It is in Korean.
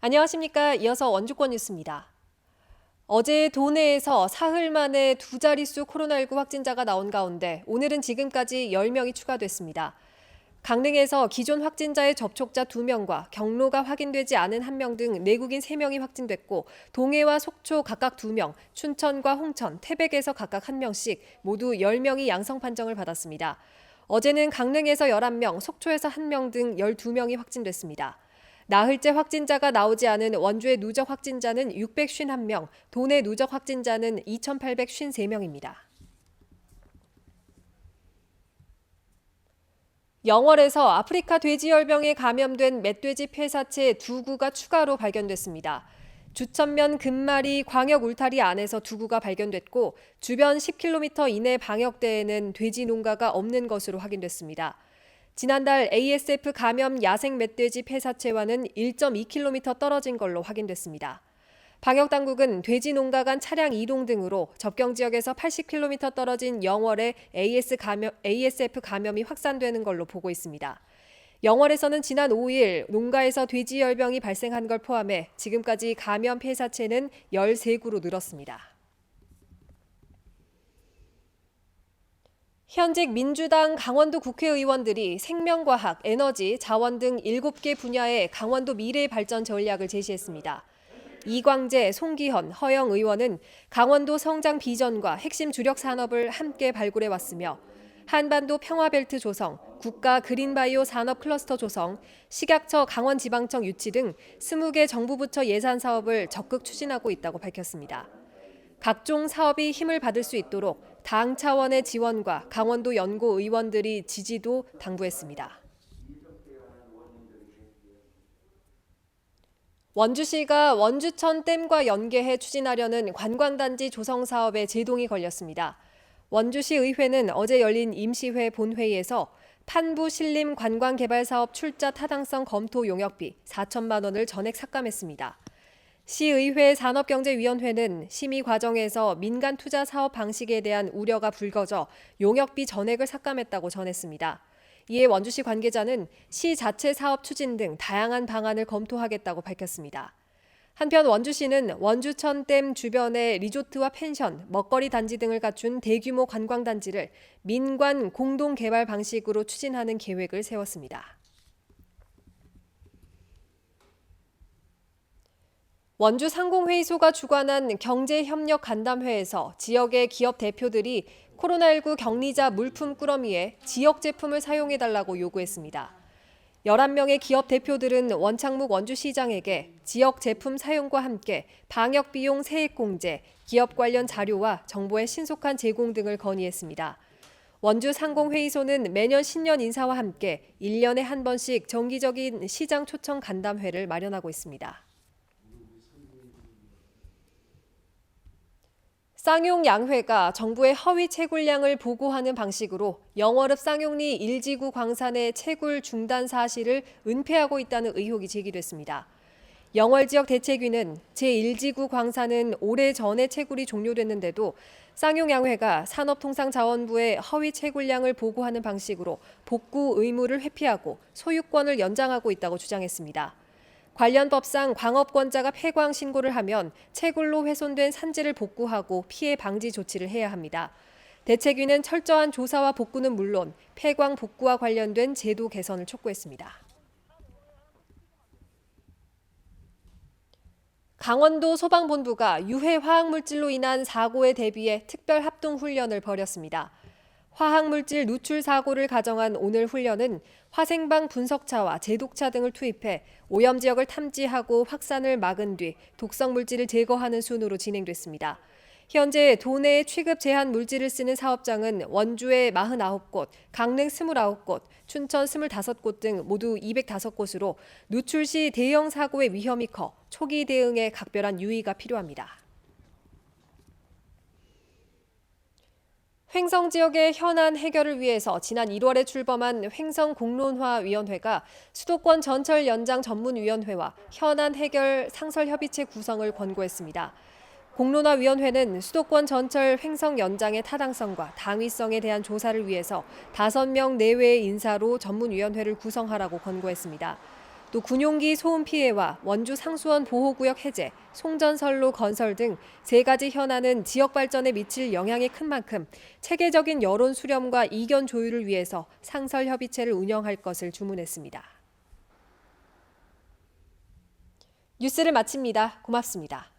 안녕하십니까. 이어서 원주권 뉴스입니다. 어제 도내에서 사흘 만에 두 자릿수 코로나19 확진자가 나온 가운데 오늘은 지금까지 10명이 추가됐습니다. 강릉에서 기존 확진자의 접촉자 2명과 경로가 확인되지 않은 1명 등 내국인 3명이 확진됐고 동해와 속초 각각 2명, 춘천과 홍천, 태백에서 각각 1명씩 모두 10명이 양성 판정을 받았습니다. 어제는 강릉에서 11명, 속초에서 1명 등 12명이 확진됐습니다. 나흘째 확진자가 나오지 않은 원주의 누적 확진자는 651명, 도내 누적 확진자는 2,853명입니다. 영월에서 아프리카 돼지열병에 감염된 멧돼지 폐사체 2구가 추가로 발견됐습니다. 주천면 금마리 광역 울타리 안에서 2구가 발견됐고 주변 10km 이내 방역대에는 돼지 농가가 없는 것으로 확인됐습니다. 지난달 ASF 감염 야생 멧돼지 폐사체와는 1.2km 떨어진 걸로 확인됐습니다. 방역당국은 돼지 농가 간 차량 이동 등으로 접경 지역에서 80km 떨어진 영월에 ASF 감염이 확산되는 걸로 보고 있습니다. 영월에서는 지난 5일 농가에서 돼지열병이 발생한 걸 포함해 지금까지 감염 폐사체는 13구로 늘었습니다. 현직 민주당 강원도 국회의원들이 생명과학, 에너지, 자원 등 7개 분야의 강원도 미래 발전 전략을 제시했습니다. 이광재, 송기현, 허영 의원은 강원도 성장 비전과 핵심 주력 산업을 함께 발굴해 왔으며 한반도 평화벨트 조성, 국가 그린바이오 산업 클러스터 조성, 식약처 강원지방청 유치 등 20개 정부 부처 예산 사업을 적극 추진하고 있다고 밝혔습니다. 각종 사업이 힘을 받을 수 있도록 당 차원의 지원과 강원도 연고 의원들이 지지도 당부했습니다. 원주시가 원주천 댐과 연계해 추진하려는 관광단지 조성 사업에 제동이 걸렸습니다. 원주시 의회는 어제 열린 임시회 본회의에서 판부 신림 관광개발사업 출자 타당성 검토 용역비 4천만 원을 전액 삭감했습니다. 시의회 산업경제위원회는 심의 과정에서 민간 투자 사업 방식에 대한 우려가 불거져 용역비 전액을 삭감했다고 전했습니다. 이에 원주시 관계자는 시 자체 사업 추진 등 다양한 방안을 검토하겠다고 밝혔습니다. 한편 원주시는 원주천 댐 주변의 리조트와 펜션, 먹거리 단지 등을 갖춘 대규모 관광단지를 민관 공동 개발 방식으로 추진하는 계획을 세웠습니다. 원주 상공회의소가 주관한 경제협력간담회에서 지역의 기업 대표들이 코로나19 격리자 물품 꾸러미에 지역 제품을 사용해달라고 요구했습니다. 11명의 기업 대표들은 원창묵 원주시장에게 지역 제품 사용과 함께 방역비용 세액공제, 기업 관련 자료와 정보의 신속한 제공 등을 건의했습니다. 원주 상공회의소는 매년 신년 인사와 함께 1년에 한 번씩 정기적인 시장 초청 간담회를 마련하고 있습니다. 쌍용양회가 정부의 허위 채굴량을 보고하는 방식으로 영월읍 쌍용리 1지구 광산의 채굴 중단 사실을 은폐하고 있다는 의혹이 제기됐습니다. 영월 지역 대책위는 제1지구 광산은 오래전에 채굴이 종료됐는데도 쌍용양회가 산업통상자원부의 허위 채굴량을 보고하는 방식으로 복구 의무를 회피하고 소유권을 연장하고 있다고 주장했습니다. 관련 법상 광업권자가 폐광 신고를 하면 채굴로 훼손된 산지를 복구하고 피해 방지 조치를 해야 합니다. 대책위는 철저한 조사와 복구는 물론 폐광 복구와 관련된 제도 개선을 촉구했습니다. 강원도 소방본부가 유해 화학물질로 인한 사고에 대비해 특별 합동훈련을 벌였습니다. 화학물질 누출 사고를 가정한 오늘 훈련은 화생방 분석차와 제독차 등을 투입해 오염 지역을 탐지하고 확산을 막은 뒤 독성 물질을 제거하는 순으로 진행됐습니다. 현재 도내에 취급 제한 물질을 쓰는 사업장은 원주에 49곳, 강릉 29곳, 춘천 25곳 등 모두 205곳으로 누출 시 대형 사고의 위험이 커 초기 대응에 각별한 유의가 필요합니다. 횡성 지역의 현안 해결을 위해서 지난 1월에 출범한 횡성공론화위원회가 수도권 전철 연장 전문위원회와 현안 해결 상설협의체 구성을 권고했습니다. 공론화위원회는 수도권 전철 횡성 연장의 타당성과 당위성에 대한 조사를 위해서 5명 내외의 인사로 전문위원회를 구성하라고 권고했습니다. 또 군용기 소음 피해와 원주 상수원 보호구역 해제, 송전선로 건설 등 3가지 현안은 지역 발전에 미칠 영향이 큰 만큼 체계적인 여론 수렴과 이견 조율을 위해서 상설협의체를 운영할 것을 주문했습니다. 뉴스를 마칩니다. 고맙습니다.